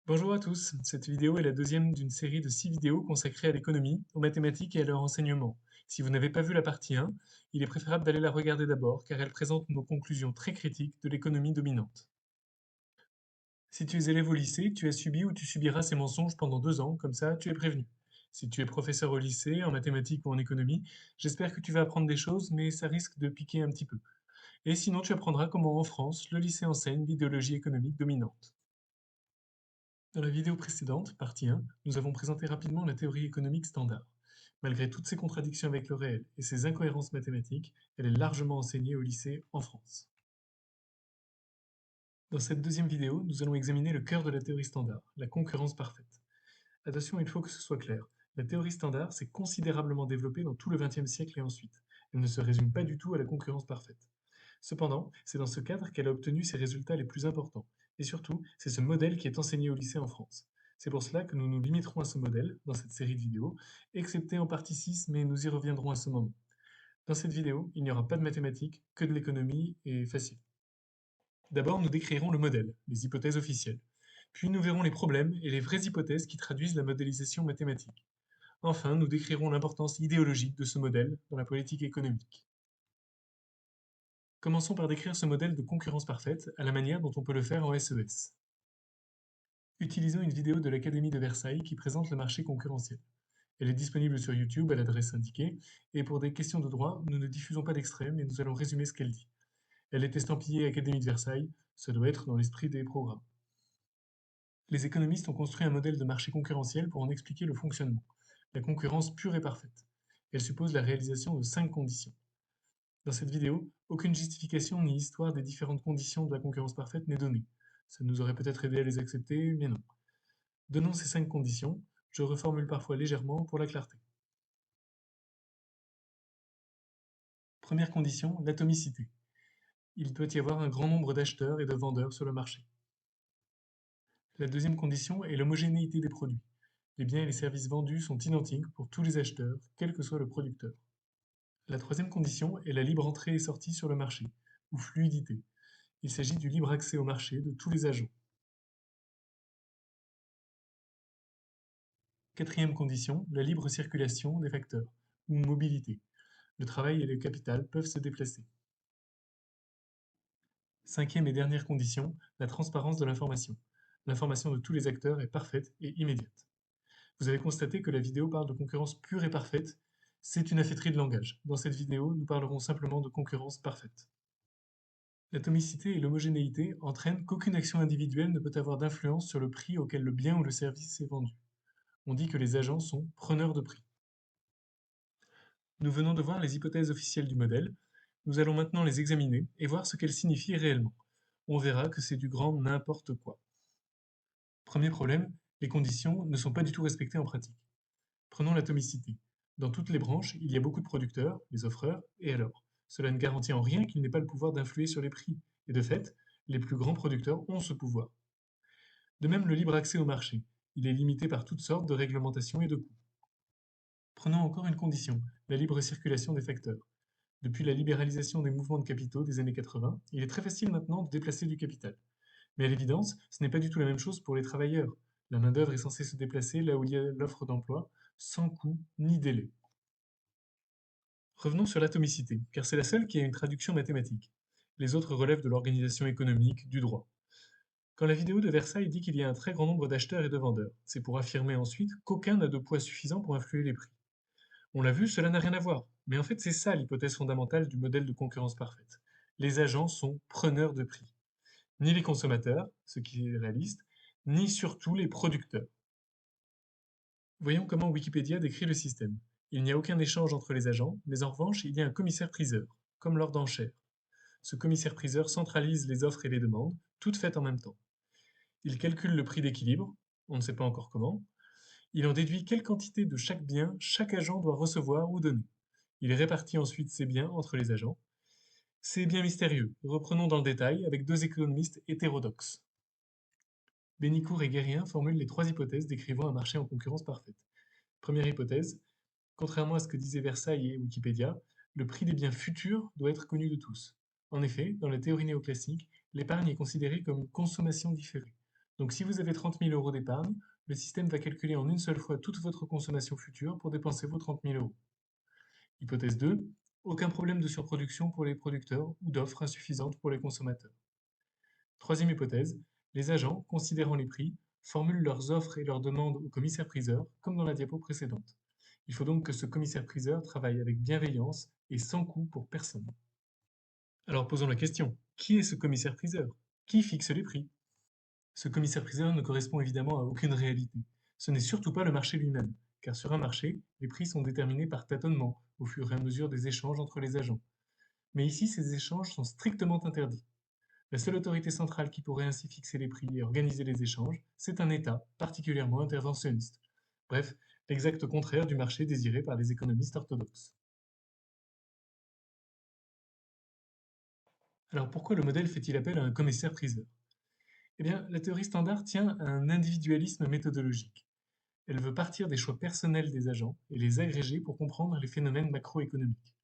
Bonjour à tous, cette vidéo est la deuxième d'une série de 6 vidéos consacrées à l'économie, aux mathématiques et à leur enseignement. Si vous n'avez pas vu la partie 1, il est préférable d'aller la regarder d'abord car elle présente nos conclusions très critiques de l'économie dominante. Si tu es élève au lycée, tu as subi ou tu subiras ces mensonges pendant 2 ans, comme ça tu es prévenu. Si tu es professeur au lycée, en mathématiques ou en économie, j'espère que tu vas apprendre des choses, mais ça risque de piquer un petit peu. Et sinon tu apprendras comment en France, le lycée enseigne l'idéologie économique dominante. Dans la vidéo précédente, partie 1, nous avons présenté rapidement la théorie économique standard. Malgré toutes ses contradictions avec le réel et ses incohérences mathématiques, elle est largement enseignée au lycée en France. Dans cette deuxième vidéo, nous allons examiner le cœur de la théorie standard, la concurrence parfaite. Attention, il faut que ce soit clair. La théorie standard s'est considérablement développée dans tout le XXe siècle et ensuite. Elle ne se résume pas du tout à la concurrence parfaite. Cependant, c'est dans ce cadre qu'elle a obtenu ses résultats les plus importants. Et surtout, c'est ce modèle qui est enseigné au lycée en France. C'est pour cela que nous nous limiterons à ce modèle dans cette série de vidéos, excepté en partie 6, mais nous y reviendrons à ce moment. Dans cette vidéo, il n'y aura pas de mathématiques, que de l'économie et facile. D'abord, nous décrirons le modèle, les hypothèses officielles. Puis nous verrons les problèmes et les vraies hypothèses qui traduisent la modélisation mathématique. Enfin, nous décrirons l'importance idéologique de ce modèle dans la politique économique. Commençons par décrire ce modèle de concurrence parfaite à la manière dont on peut le faire en SES. Utilisons une vidéo de l'Académie de Versailles qui présente le marché concurrentiel. Elle est disponible sur YouTube à l'adresse indiquée, et pour des questions de droit, nous ne diffusons pas d'extrait, mais nous allons résumer ce qu'elle dit. Elle est estampillée Académie de Versailles, ça doit être dans l'esprit des programmes. Les économistes ont construit un modèle de marché concurrentiel pour en expliquer le fonctionnement. La concurrence pure et parfaite. Elle suppose la réalisation de 5 conditions. Dans cette vidéo, aucune justification ni histoire des différentes conditions de la concurrence parfaite n'est donnée. Ça nous aurait peut-être aidé à les accepter, mais non. Donnant ces 5 conditions, je reformule parfois légèrement pour la clarté. Première condition, l'atomicité. Il doit y avoir un grand nombre d'acheteurs et de vendeurs sur le marché. La deuxième condition est l'homogénéité des produits. Les biens et les services vendus sont identiques pour tous les acheteurs, quel que soit le producteur. La troisième condition est la libre entrée et sortie sur le marché, ou fluidité. Il s'agit du libre accès au marché de tous les agents. Quatrième condition, la libre circulation des facteurs, ou mobilité. Le travail et le capital peuvent se déplacer. Cinquième et dernière condition, la transparence de l'information. L'information de tous les acteurs est parfaite et immédiate. Vous avez constaté que la vidéo parle de concurrence pure et parfaite. C'est une affaîtrie de langage. Dans cette vidéo, nous parlerons simplement de concurrence parfaite. L'atomicité et l'homogénéité entraînent qu'aucune action individuelle ne peut avoir d'influence sur le prix auquel le bien ou le service est vendu. On dit que les agents sont preneurs de prix. Nous venons de voir les hypothèses officielles du modèle. Nous allons maintenant les examiner et voir ce qu'elles signifient réellement. On verra que c'est du grand n'importe quoi. Premier problème, les conditions ne sont pas du tout respectées en pratique. Prenons l'atomicité. Dans toutes les branches, il y a beaucoup de producteurs, les offreurs, et alors? Cela ne garantit en rien qu'ils n'aient pas le pouvoir d'influer sur les prix. Et de fait, les plus grands producteurs ont ce pouvoir. De même, le libre accès au marché. Il est limité par toutes sortes de réglementations et de coûts. Prenons encore une condition, la libre circulation des facteurs. Depuis la libéralisation des mouvements de capitaux des années 80, il est très facile maintenant de déplacer du capital. Mais à l'évidence, ce n'est pas du tout la même chose pour les travailleurs. La main-d'œuvre est censée se déplacer là où il y a l'offre d'emploi, sans coût ni délai. Revenons sur l'atomicité, car c'est la seule qui a une traduction mathématique. Les autres relèvent de l'organisation économique, du droit. Quand la vidéo de Versailles dit qu'il y a un très grand nombre d'acheteurs et de vendeurs, c'est pour affirmer ensuite qu'aucun n'a de poids suffisant pour influer les prix. On l'a vu, cela n'a rien à voir. Mais en fait, c'est ça l'hypothèse fondamentale du modèle de concurrence parfaite. Les agents sont preneurs de prix. Ni les consommateurs, ce qui est réaliste, ni surtout les producteurs. Voyons comment Wikipédia décrit le système. Il n'y a aucun échange entre les agents, mais en revanche, il y a un commissaire-priseur, comme lors d'enchères. Ce commissaire-priseur centralise les offres et les demandes, toutes faites en même temps. Il calcule le prix d'équilibre, on ne sait pas encore comment. Il en déduit quelle quantité de chaque bien chaque agent doit recevoir ou donner. Il répartit ensuite ces biens entre les agents. C'est bien mystérieux. Reprenons dans le détail avec deux économistes hétérodoxes. Bénicourt et Guérien formulent les trois hypothèses décrivant un marché en concurrence parfaite. Première hypothèse, contrairement à ce que disaient Versailles et Wikipédia, le prix des biens futurs doit être connu de tous. En effet, dans la théorie néoclassique, l'épargne est considérée comme une consommation différée. Donc si vous avez 30 000 euros d'épargne, le système va calculer en une seule fois toute votre consommation future pour dépenser vos 30 000 euros. Hypothèse 2, aucun problème de surproduction pour les producteurs ou d'offres insuffisantes pour les consommateurs. Troisième hypothèse, les agents, considérant les prix, formulent leurs offres et leurs demandes au commissaire-priseur, comme dans la diapo précédente. Il faut donc que ce commissaire-priseur travaille avec bienveillance et sans coût pour personne. Alors posons la question, qui est ce commissaire-priseur? Qui fixe les prix? Ce commissaire-priseur ne correspond évidemment à aucune réalité. Ce n'est surtout pas le marché lui-même, car sur un marché, les prix sont déterminés par tâtonnement, au fur et à mesure des échanges entre les agents. Mais ici, ces échanges sont strictement interdits. La seule autorité centrale qui pourrait ainsi fixer les prix et organiser les échanges, c'est un État particulièrement interventionniste. Bref, l'exact contraire du marché désiré par les économistes orthodoxes. Alors pourquoi le modèle fait-il appel à un commissaire-priseur? Eh bien, la théorie standard tient à un individualisme méthodologique. Elle veut partir des choix personnels des agents et les agréger pour comprendre les phénomènes macroéconomiques.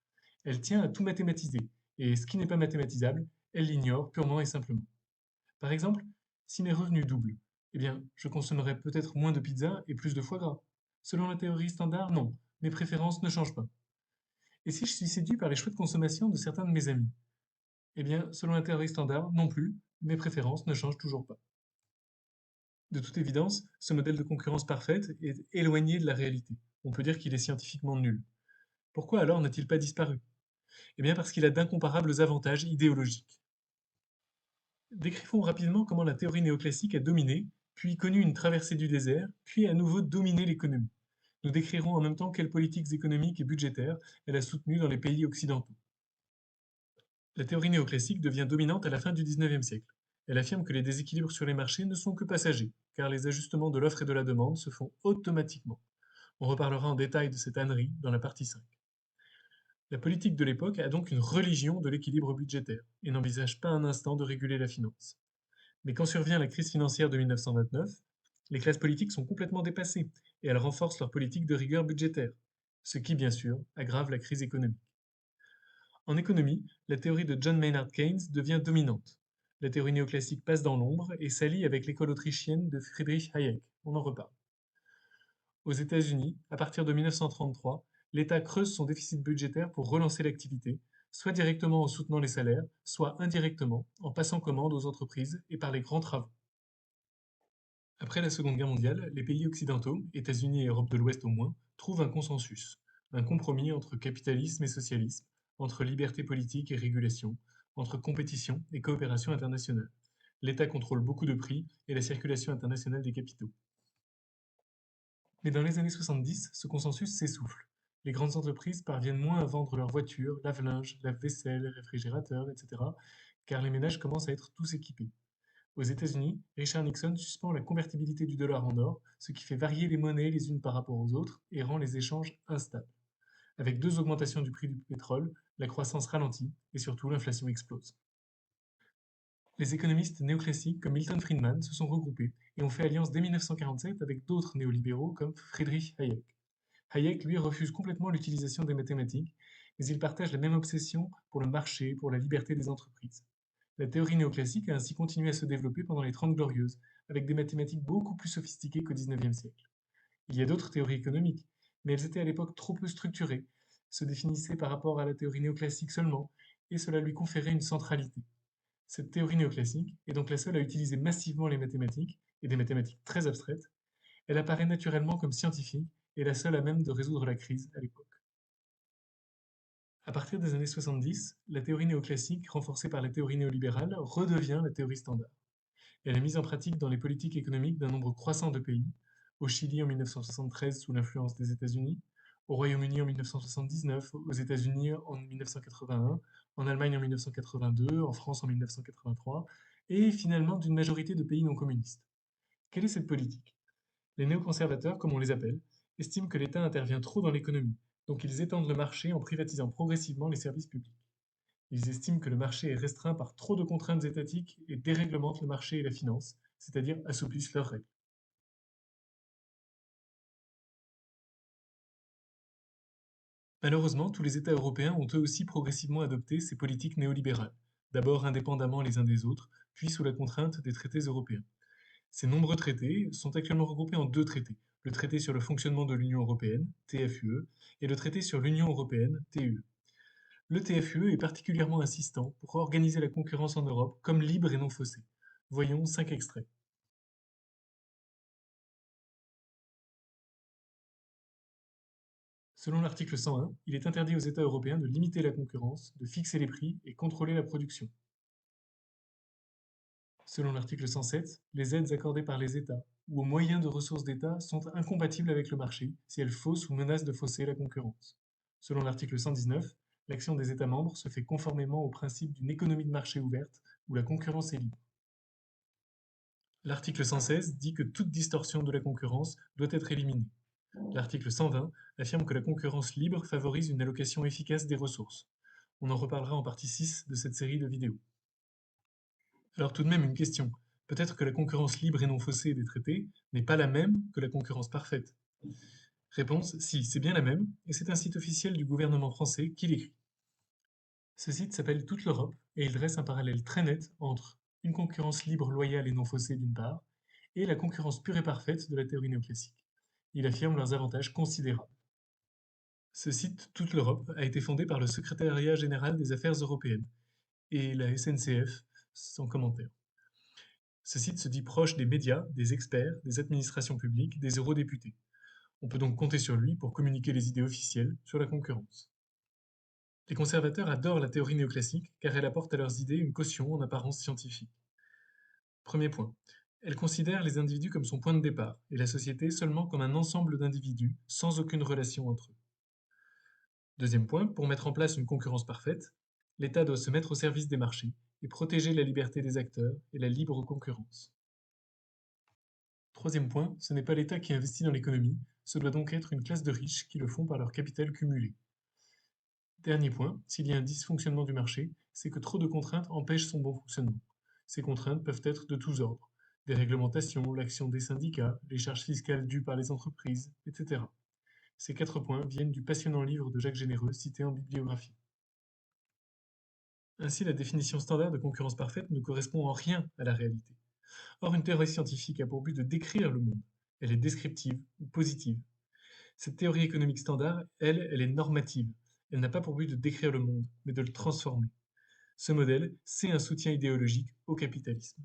Elle tient à tout mathématiser, et ce qui n'est pas mathématisable, elle l'ignore purement et simplement. Par exemple, si mes revenus doublent, eh bien, je consommerai peut-être moins de pizza et plus de foie gras. Selon la théorie standard, non, mes préférences ne changent pas. Et si je suis séduit par les choix de consommation de certains de mes amis? Eh bien, selon la théorie standard, non plus, mes préférences ne changent toujours pas. De toute évidence, ce modèle de concurrence parfaite est éloigné de la réalité. On peut dire qu'il est scientifiquement nul. Pourquoi alors n'a-t-il pas disparu? Eh bien parce qu'il a d'incomparables avantages idéologiques. Décrivons rapidement comment la théorie néoclassique a dominé, puis connu une traversée du désert, puis à nouveau dominé l'économie. Nous décrirons en même temps quelles politiques économiques et budgétaires elle a soutenues dans les pays occidentaux. La théorie néoclassique devient dominante à la fin du XIXe siècle. Elle affirme que les déséquilibres sur les marchés ne sont que passagers, car les ajustements de l'offre et de la demande se font automatiquement. On reparlera en détail de cette ânerie dans la partie 5. La politique de l'époque a donc une religion de l'équilibre budgétaire et n'envisage pas un instant de réguler la finance. Mais quand survient la crise financière de 1929, les classes politiques sont complètement dépassées et elles renforcent leur politique de rigueur budgétaire, ce qui, bien sûr, aggrave la crise économique. En économie, la théorie de John Maynard Keynes devient dominante. La théorie néoclassique passe dans l'ombre et s'allie avec l'école autrichienne de Friedrich Hayek. On en reparle. Aux États-Unis, à partir de 1933, l'État creuse son déficit budgétaire pour relancer l'activité, soit directement en soutenant les salaires, soit indirectement en passant commande aux entreprises et par les grands travaux. Après la Seconde Guerre mondiale, les pays occidentaux, États-Unis et Europe de l'Ouest au moins, trouvent un consensus, un compromis entre capitalisme et socialisme, entre liberté politique et régulation, entre compétition et coopération internationale. L'État contrôle beaucoup de prix et la circulation internationale des capitaux. Mais dans les années 70, ce consensus s'essouffle. Les grandes entreprises parviennent moins à vendre leurs voitures, lave-linge, lave-vaisselle, réfrigérateurs, etc., car les ménages commencent à être tous équipés. Aux États-Unis, Richard Nixon suspend la convertibilité du dollar en or, ce qui fait varier les monnaies les unes par rapport aux autres et rend les échanges instables. Avec deux augmentations du prix du pétrole, la croissance ralentit et surtout l'inflation explose. Les économistes néoclassiques comme Milton Friedman se sont regroupés et ont fait alliance dès 1947 avec d'autres néolibéraux comme Friedrich Hayek. Hayek, lui, refuse complètement l'utilisation des mathématiques, mais il partage la même obsession pour le marché, pour la liberté des entreprises. La théorie néoclassique a ainsi continué à se développer pendant les Trente Glorieuses, avec des mathématiques beaucoup plus sophistiquées qu'au XIXe siècle. Il y a d'autres théories économiques, mais elles étaient à l'époque trop peu structurées, se définissaient par rapport à la théorie néoclassique seulement, et cela lui conférait une centralité. Cette théorie néoclassique est donc la seule à utiliser massivement les mathématiques, et des mathématiques très abstraites. Elle apparaît naturellement comme scientifique et la seule à même de résoudre la crise à l'époque. À partir des années 70, la théorie néoclassique, renforcée par la théorie néolibérale, redevient la théorie standard. Elle est mise en pratique dans les politiques économiques d'un nombre croissant de pays, au Chili en 1973 sous l'influence des États-Unis, au Royaume-Uni en 1979, aux États-Unis en 1981, en Allemagne en 1982, en France en 1983, et finalement d'une majorité de pays non communistes. Quelle est cette politique? Les néoconservateurs, comme on les appelle, estiment que l'État intervient trop dans l'économie, donc ils étendent le marché en privatisant progressivement les services publics. Ils estiment que le marché est restreint par trop de contraintes étatiques et déréglementent le marché et la finance, c'est-à-dire assouplissent leurs règles. Malheureusement, tous les États européens ont eux aussi progressivement adopté ces politiques néolibérales, d'abord indépendamment les uns des autres, puis sous la contrainte des traités européens. Ces nombreux traités sont actuellement regroupés en deux traités, le traité sur le fonctionnement de l'Union européenne, TFUE, et le traité sur l'Union européenne, TUE. Le TFUE est particulièrement insistant pour organiser la concurrence en Europe comme libre et non faussée. Voyons 5 extraits. Selon l'article 101, il est interdit aux États européens de limiter la concurrence, de fixer les prix et contrôler la production. Selon l'article 107, les aides accordées par les États ou aux moyens de ressources d'État sont incompatibles avec le marché si elles faussent ou menacent de fausser la concurrence. Selon l'article 119, l'action des États membres se fait conformément au principe d'une économie de marché ouverte où la concurrence est libre. L'article 116 dit que toute distorsion de la concurrence doit être éliminée. L'article 120 affirme que la concurrence libre favorise une allocation efficace des ressources. On en reparlera en partie 6 de cette série de vidéos. Alors tout de même une question. Peut-être que la concurrence libre et non faussée des traités n'est pas la même que la concurrence parfaite. Réponse, si, c'est bien la même, et c'est un site officiel du gouvernement français qui l'écrit. Ce site s'appelle Toute l'Europe, et il dresse un parallèle très net entre une concurrence libre, loyale et non faussée d'une part, et la concurrence pure et parfaite de la théorie néoclassique. Il affirme leurs avantages considérables. Ce site, Toute l'Europe, a été fondé par le Secrétariat général des affaires européennes et la SNCF, sans commentaire. Ce site se dit proche des médias, des experts, des administrations publiques, des eurodéputés. On peut donc compter sur lui pour communiquer les idées officielles sur la concurrence. Les conservateurs adorent la théorie néoclassique car elle apporte à leurs idées une caution en apparence scientifique. Premier point. Elle considère les individus comme son point de départ et la société seulement comme un ensemble d'individus sans aucune relation entre eux. Deuxième point, pour mettre en place une concurrence parfaite, l'État doit se mettre au service des marchés et protéger la liberté des acteurs et la libre concurrence. Troisième point, ce n'est pas l'État qui investit dans l'économie, ce doit donc être une classe de riches qui le font par leur capital cumulé. Dernier point, s'il y a un dysfonctionnement du marché, c'est que trop de contraintes empêchent son bon fonctionnement. Ces contraintes peuvent être de tous ordres, des réglementations, l'action des syndicats, les charges fiscales dues par les entreprises, etc. Ces 4 points viennent du passionnant livre de Jacques Généreux cité en bibliographie. Ainsi, la définition standard de concurrence parfaite ne correspond en rien à la réalité. Or, une théorie scientifique a pour but de décrire le monde. Elle est descriptive ou positive. Cette théorie économique standard, elle est normative. Elle n'a pas pour but de décrire le monde, mais de le transformer. Ce modèle, c'est un soutien idéologique au capitalisme.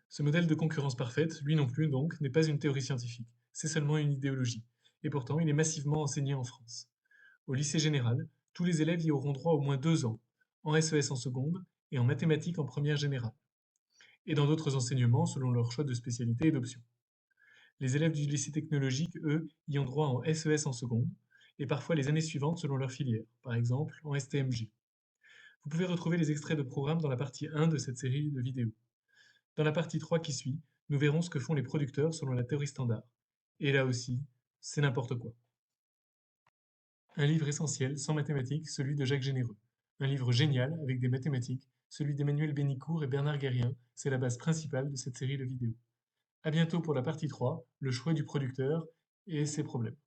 Ce modèle de concurrence parfaite, lui non plus donc, n'est pas une théorie scientifique, c'est seulement une idéologie. Et pourtant, il est massivement enseigné en France. Au lycée général, tous les élèves y auront droit au moins 2 ans, en SES en seconde et en mathématiques en première générale. Et dans d'autres enseignements selon leur choix de spécialité et d'option. Les élèves du lycée technologique, eux, y ont droit en SES en seconde, et parfois les années suivantes selon leur filière, par exemple en STMG. Vous pouvez retrouver les extraits de programme dans la partie 1 de cette série de vidéos. Dans la partie 3 qui suit, nous verrons ce que font les producteurs selon la théorie standard. Et là aussi, c'est n'importe quoi. Un livre essentiel, sans mathématiques, celui de Jacques Généreux. Un livre génial, avec des mathématiques, celui d'Emmanuel Bénicourt et Bernard Guérien, c'est la base principale de cette série de vidéos. A bientôt pour la partie 3, le choix du producteur et ses problèmes.